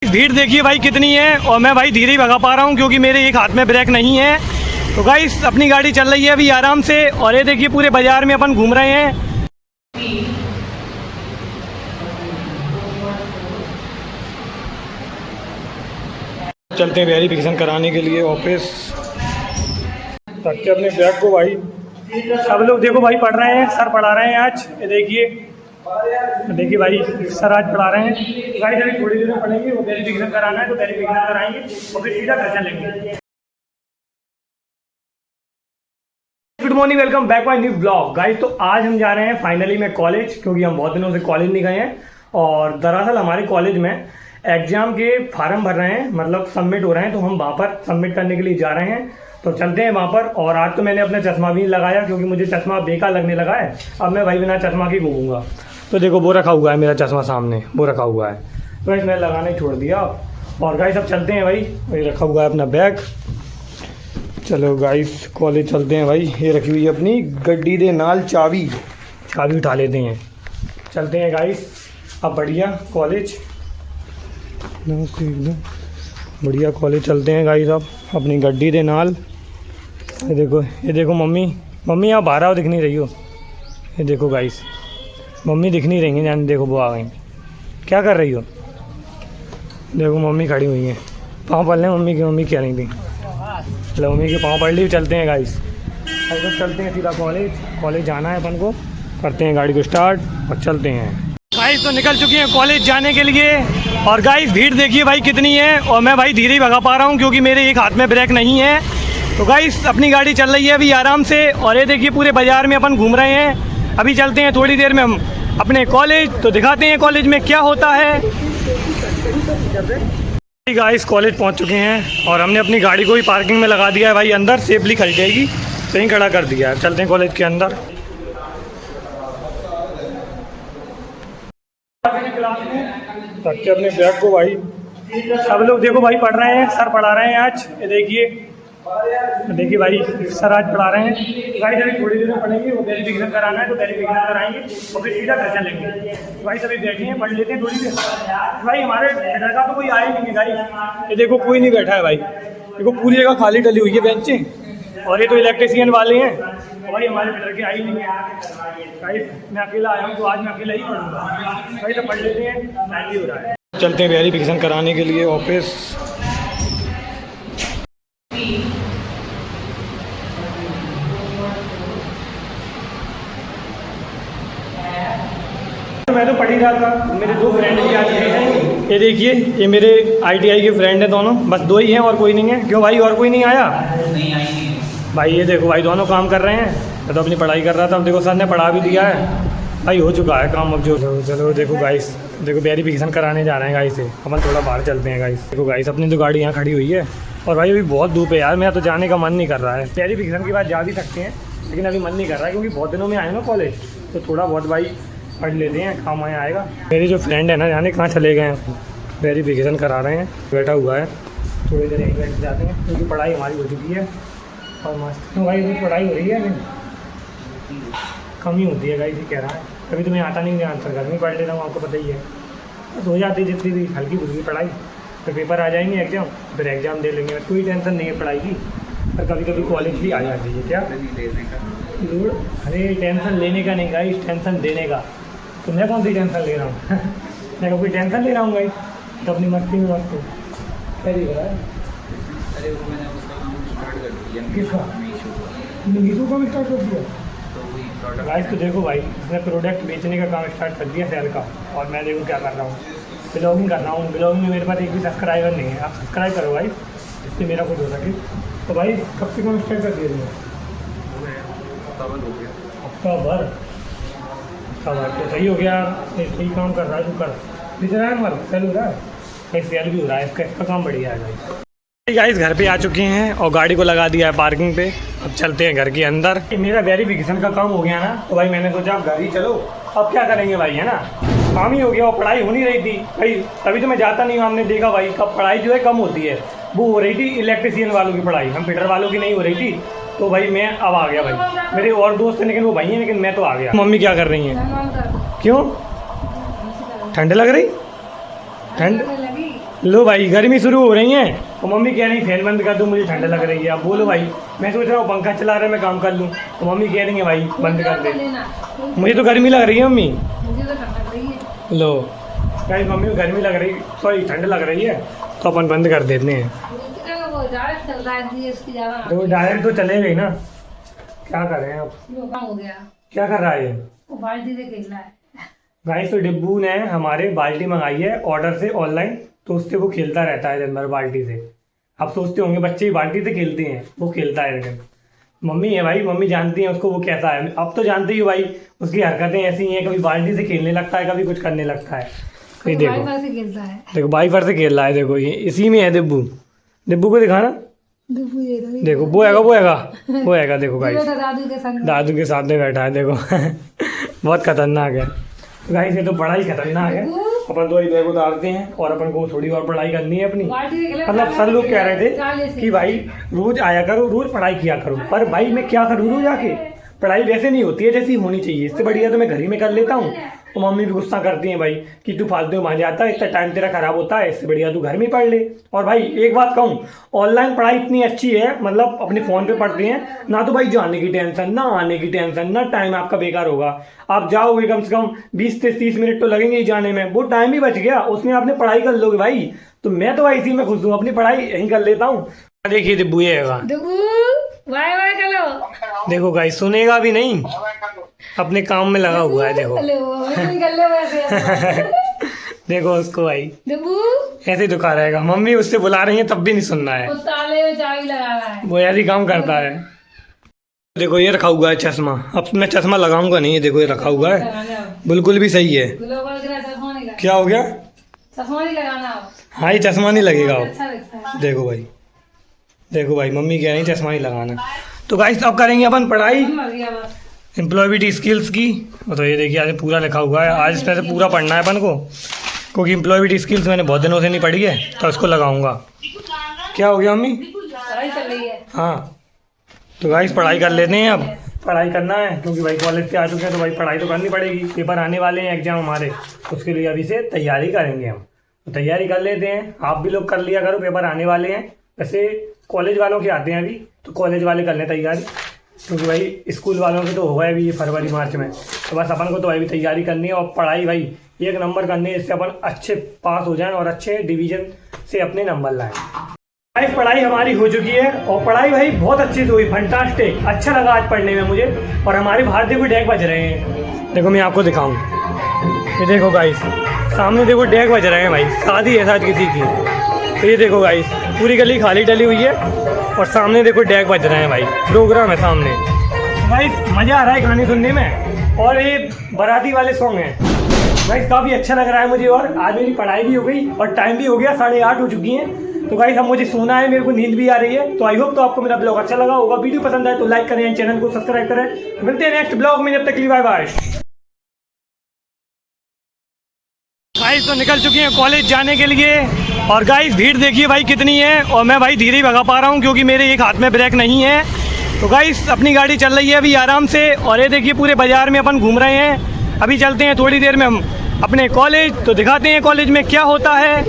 भीड़ देखिए भाई कितनी है और मैं भाई धीरे ही भगा पा रहा हूँ क्योंकि मेरे एक हाथ में ब्रेक नहीं है। तो गाइस अपनी गाड़ी चल रही है अभी आराम से और ये देखिए पूरे बाजार में अपन घूम रहे हैं। चलते हैं वेरिफिकेशन कराने के लिए ऑफिस रख के अपने बैग को। भाई सब लोग देखो भाई पढ़ रहे हैं, सर पढ़ा रहे हैं आज। ये देखिए भाई सर आज पढ़ा रहे हैं। गाड़ी अभी थोड़ी देर में पढ़ेंगे, वो वेरिफिकेशन कराना है तो वेरिफिकेशन कराएंगे और फिर सीधा घर चलेंगे। Good morning, welcome back my new blog guys. तो आज हम जा रहे हैं फाइनली मैं कॉलेज, क्योंकि हम बहुत दिनों से कॉलेज नहीं गए हैं। और दरअसल हमारे कॉलेज में एग्जाम के फार्म भर रहे हैं, मतलब सबमिट हो रहे हैं, तो हम वहाँ पर सबमिट करने के लिए जा रहे हैं। तो चलते हैं वहाँ पर। और आज तो मैंने अपना चश्मा भी नहीं लगाया क्योंकि मुझे चश्मा बेकार लगने लगा है। अब मैं भाई बिना चश्मा के घूमूंगा। तो देखो वो रखा हुआ है मेरा चश्मा सामने, वो रखा हुआ है, तो मैंने लगाना ही छोड़ दिया। और गाइस अब चलते हैं भाई, वही रखा हुआ है अपना बैग। चलो गाइस कॉलेज चलते हैं भाई। ये रखी हुई है अपनी गड्डी दे नाल चाबी उठा लेते हैं। चलते हैं गाइस अब बढ़िया कॉलेज, बढ़िया कॉलेज चलते हैं गाइस अब अपनी गड्डी दे नाल। ये देखो मम्मी आप बाहर आओ, दिख नहीं रही हो। ये देखो गाइस मम्मी दिख नहीं रही हैं, जान देखो वो आ गई। क्या कर रही हो? देखो मम्मी खड़ी हुई हैं, पाँव पड़ लें मम्मी की। मम्मी कह रही थी चलो मम्मी के पाँव पड़ ली। चलते हैं गाइस अब चलते हैं सीधा कॉलेज जाना है अपन को। करते हैं गाड़ी को स्टार्ट और चलते हैं। गाइस तो निकल चुके हैं कॉलेज जाने के लिए। और गाइस भीड़ देखिए भाई कितनी है और मैं भाई धीरे ही भगा पा रहा हूँ क्योंकि मेरे एक हाथ में ब्रेक नहीं है। तो गाइस अपनी गाड़ी चल रही है अभी आराम से और ये देखिए पूरे बाजार में अपन घूम रहे हैं। अभी चलते हैं थोड़ी देर में हम अपने कॉलेज, तो दिखाते हैं कॉलेज में क्या होता है। गाइस कॉलेज पहुंच चुके हैं और हमने अपनी गाड़ी को ही पार्किंग में लगा दिया है भाई, अंदर सेफली खड़ी जाएगी, कहीं खड़ा कर दिया है। चलते हैं कॉलेज के अंदर। क्लास में रख के अपने बैग को भाई सब लोग देखो भाई पढ़ रहे हैं, सर पढ़ा रहे हैं आज। ये देखिए भाई सर आज पढ़ा रहे हैं। गाड़ी अभी थोड़ी देर में पढ़ेंगे, वो वेरिफिकेशन कराना है तो वेरिफिकेशन कराएंगे और फिर सीधा घर चलेंगे। भाई सभी बैठे हैं, पढ़ लेते हैं थोड़ी देर। भाई हमारे इधर का तो कोई आया नहीं है गाड़ी। ये देखो कोई नहीं बैठा है भाई, देखो पूरी जगह खाली डली हुई है बेंचें। और ये तो इलेक्ट्रिशियन वाले हैं और भाई हमारे इधर के आई नहीं है। भाई मैं अकेला आया हूँ तो आज मैं अकेला ही पढ़ूँगा। भाई तो पढ़ लेते हैं, टाइम भी हो रहा है। चलते हैं वेरिफिकेशन कराने के लिए ऑफिस। मैं तो पढ़ ही रहा था, मेरे दो फ्रेंड भी आ चुके हैं। ये देखिए ये मेरे ITI के फ्रेंड हैं दोनों, बस दो ही हैं और कोई नहीं है। क्यों भाई और कोई नहीं आया? नहीं आई भाई। ये देखो भाई दोनों काम कर रहे हैं, मैं तो अपनी पढ़ाई कर रहा था। अब देखो सर ने पढ़ा भी दिया है भाई, हो चुका है काम अब जो। चलो देखो गाइस, देखो वेरिफिकेशन कराने जा रहे हैं गाइस से। अपन थोड़ा बाहर चलते हैं गाइस। देखो गाइस अपनी तो गाड़ी यहाँ खड़ी हुई है और भाई अभी बहुत धूप है यार, मेरा तो जाने का मन नहीं कर रहा है। वेरिफिकेशन के बाद जा भी सकते हैं लेकिन अभी मन नहीं कर रहा है क्योंकि बहुत दिनों में आए ना कॉलेज, तो थोड़ा बहुत भाई पढ़ लेते हैं, काम आया आएगा। मेरे जो फ्रेंड है ना जाने कहाँ चले गए हैं, वेरिफिकेशन करा रहे हैं, बैठा हुआ है। थोड़ी देर एक बैठ जाते हैं क्योंकि पढ़ाई हमारी हो चुकी है और मस्त। तो भाई अभी पढ़ाई हो रही है, कम ही होती है गाइस, ये कह रहा है। कभी तुम्हें आता नहीं आंसर, घर में पढ़ लेता हूँ, आपको पता ही है। बस हो जाती है जितनी भी हल्की फुल्की पढ़ाई, फिर पेपर आ जाएंगे एग्जाम, फिर एग्जाम दे लेंगे। कोई टेंशन नहीं है पढ़ाई की। पर कभी कभी कॉलेज भी आ जाती है। क्या लोड? अरे टेंशन लेने का नहीं गाइस, टेंशन देने का। तो मैं कौन सी टेंशन ले रहा हूँ मैं कोई टेंशन ले रहा हूँ गाइस, तो अपनी मस्ती में मस्त। क्या दिख रहा है? अरे वो मैंने उसका काम स्टार्ट कर दिया। किसका? मीशो का भी स्टार्ट कर दिया गाइस। तो देखो भाई इसने प्रोडक्ट बेचने का काम स्टार्ट कर दिया सेल का, और मैं देखो क्या कर रहा हूँ, ब्लॉगिंग कर रहा हूँ। ब्लॉगिंग में मेरे पास एक भी सब्सक्राइबर नहीं है। आप सब्सक्राइब करो भाई, इससे मेरा कुछ हो सके। तो भाई कब से काम स्टार्ट कर दिया तुमने? हफ्ता भर तो सही हो गया, सही काम कर रहा है तू। कर दिख रहा है हमारा सेल हो रहा है, कहीं सेल भी हो रहा है। इसका काम बढ़िया है भाई। गाइस घर पे आ चुके हैं और गाड़ी को लगा दिया है पार्किंग पे। अब चलते हैं घर के अंदर। मेरा वेरिफिकेशन का काम हो गया ना, तो भाई मैंने सोचा अब घर ही चलो, अब क्या करेंगे भाई, है ना। काम ही हो गया और पढ़ाई हो नहीं रही थी भाई, तभी तो मैं जाता नहीं हूँ। हमने देखा भाई कब पढ़ाई जो है कम होती है, वो हो रही थी इलेक्ट्रिशियन वालों की पढ़ाई, कंप्यूटर वालों की नहीं हो रही थी। तो भाई मैं अब आ गया भाई। मेरे और दोस्त हैं लेकिन वो भाई हैं, लेकिन मैं तो आ गया। मम्मी क्या कर रही हैं? क्यों ठंड लग रही? ठंड लो भाई गर्मी शुरू हो रही है और मम्मी कह रही फैन बंद कर दो, मुझे ठंड लग रही है। अब बोलो भाई, मैं सोच रहा हूँ पंखा चला रहे मैं काम कर लूँ, तो मम्मी कह रही है भाई बंद कर दे। मुझे तो गर्मी लग रही है मम्मी। मुझे तो ठंड लग रही है। लो गाइस मम्मी को गर्मी लग रही, सॉरी ठंड लग रही है, तो अपन बंद कर देते हैं। वो डायरेक्ट चल रहा है इसकी ज्यादा तो डायरेक्ट तो चले गई ना, क्या कर रहे हैं आप? वो काम हो गया। क्या कर रहा है ये? वो बाल्टी से खेल रहा है। गाइस तो डिब्बू ने हमारे बाल्टी मंगाई है ऑर्डर से ऑनलाइन, तो उससे वो खेलता रहता है दिन भर बाल्टी से। आप सोचते होंगे बच्चे ही बाल्टी से खेलते हैं, वो खेलता है लेकिन मम्मी है भाई, मम्मी जानती है उसको वो कैसा है। अब तो जानते ही हो भाई, उसकी हरकतें ऐसी हैं, कभी बाल्टी से खेलने लगता है, कभी कुछ करने लगता है। ये देखो वाईफाई से खेलता है। देखो वाईफाई से खेल रहा है, देखो ये इसी में है डिब्बू। डिब्बू को दिखाना, डिब्बू ये रही। देखो वो हैगा देखो गाइस, बेटा दादू के संग। दादू के साथ में बैठा है देखो बहुत खतरनाक है गाइस, ये तो बड़ा ही खतरनाक है। अपन तो बैग उतारते हैं और अपन को थोड़ी और पढ़ाई करनी है अपनी। बाल्टी से खेले। मतलब सर लोग कह रहे थे कि भाई रोज आया करो, रोज पढ़ाई किया करो, पर भाई मैं क्या करूँ रोज आके? पढ़ाई वैसे नहीं होती है जैसी होनी चाहिए, इससे बढ़िया तो मैं घर ही में कर लेता हूँ। तो मम्मी भी गुस्सा करती हैं भाई कि तू फालतू में वहाँ जाता है, इतना टाइम तेरा खराब होता है, इससे बढ़िया तू घर में ही पढ़ ले। और भाई एक बात कहूँ, ऑनलाइन पढ़ाई इतनी अच्छी है, मतलब अपने फ़ोन पे पढ़ते हैं ना, तो भाई जाने की टेंशन ना, आने की टेंशन ना, टाइम आपका बेकार होगा। आप जाओगे कम से कम 20 से 30 मिनट तो लगेंगे ही जाने में, वो टाइम भी बच गया, उसमें आपने पढ़ाई कर लोगे भाई। तो मैं तो भाई इसी में खुश हूँ, अपनी पढ़ाई यहीं कर लेता हूँ। देखिए डिब्बू ये हैगा, वाई वाई करो। देखो गाइस सुनेगा भी नहीं, अपने काम में लगा हुआ है देखो देखो उसको भाई डिब्बू ऐसे ही दुखा रहेगा। मम्मी उससे बुला रही है तब भी नहीं सुनना है, वो ताले में चाबी लगा रहा है। वो ऐसे ही काम करता है। देखो ये रखा हुआ है चश्मा, अब मैं चश्मा लगाऊंगा नहीं, ये देखो ये रखा हुआ है, बिल्कुल भी सही है। क्या हो गया? चश्मा नहीं लगाना। हाँ ये चश्मा नहीं लगेगा अब। अच्छा लगता है। देखो भाई, देखो भाई मम्मी कह रही चश्मा नहीं लगाना। तो गाइस अब करेंगे अपन पढ़ाई मर गया बस। एम्प्लॉयबिलिटी स्किल्स की। तो ये देखिए आज पूरा लिखा हुआ है, आज इसमें से पूरा पढ़ना है अपन को, क्योंकि एम्प्लॉयबिलिटी स्किल्स मैंने बहुत दिनों से नहीं पढ़ी है, तो इसको लगाऊंगा। क्या हो गया मम्मी? पढ़ाई चल रही है। हाँ तो गाइस पढ़ाई कर लेते हैं, अब पढ़ाई करना है क्योंकि भाई कॉलेज से आ चुके हैं, तो भाई पढ़ाई तो करनी पड़ेगी। पेपर आने वाले हैं एग्जाम हमारे, उसके लिए अभी से तैयारी करेंगे हम, तो तैयारी कर लेते हैं। आप भी लोग कर लिया करो, पेपर आने वाले हैं। वैसे कॉलेज वालों के आते हैं अभी, तो कॉलेज वाले कर लें तैयारी, क्योंकि भाई स्कूल वालों के तो होगा अभी ये फरवरी मार्च में। तो बस अपन को तो भाई तैयारी करनी है और पढ़ाई भाई 1 नंबर करनी है, इससे अपन अच्छे पास हो जाएं और अच्छे डिवीजन से अपने नंबर लाएं। भाई पढ़ाई हमारी हो चुकी है और पढ़ाई भाई बहुत अच्छी से हुई, फंटास्टिक, अच्छा लगा आज पढ़ने में मुझे। और हमारे बाहर देखो डेक बज रहे हैं, देखो मैं आपको दिखाऊं, ये देखो गाइस सामने देखो डेक बज रहे हैं भाई, शादी है शायद किसी की। तो ये देखो गाइस पूरी गली खाली डली हुई है और सामने देखो डेक बज रहे हैं भाई, प्रोग्राम है सामने। भाई मज़ा आ रहा है गाने सुनने में, और ये बाराती वाले सॉन्ग हैं भाई, काफ़ी अच्छा लग रहा है मुझे। और आज मेरी पढ़ाई भी हो गई और टाइम भी हो गया, 8:30 हो चुकी हैं। तो गाइस अब मुझे सोना है, मेरे को नींद भी आ रही है। तो आई होप तो आपको मेरा ब्लॉग अच्छा लगा होगा, वीडियो पसंद आए तो लाइक करें, चैनल को सब्सक्राइब करें। मिलते हैं नेक्स्ट ब्लॉग में, जब तक के लिए बाय बाय। गाइस तो निकल चुकी हैं कॉलेज जाने के लिए, और गाइस भीड़ देखिए भाई कितनी है, और मैं भाई धीरे ही भगा पा रहा हूँ क्योंकि मेरे एक हाथ में ब्रेक नहीं है। तो गाइस अपनी गाड़ी चल रही है अभी आराम से, और ये देखिए पूरे बाजार में अपन घूम रहे हैं। अभी चलते हैं थोड़ी देर में हम अपने कॉलेज, तो दिखाते हैं कॉलेज में क्या होता है।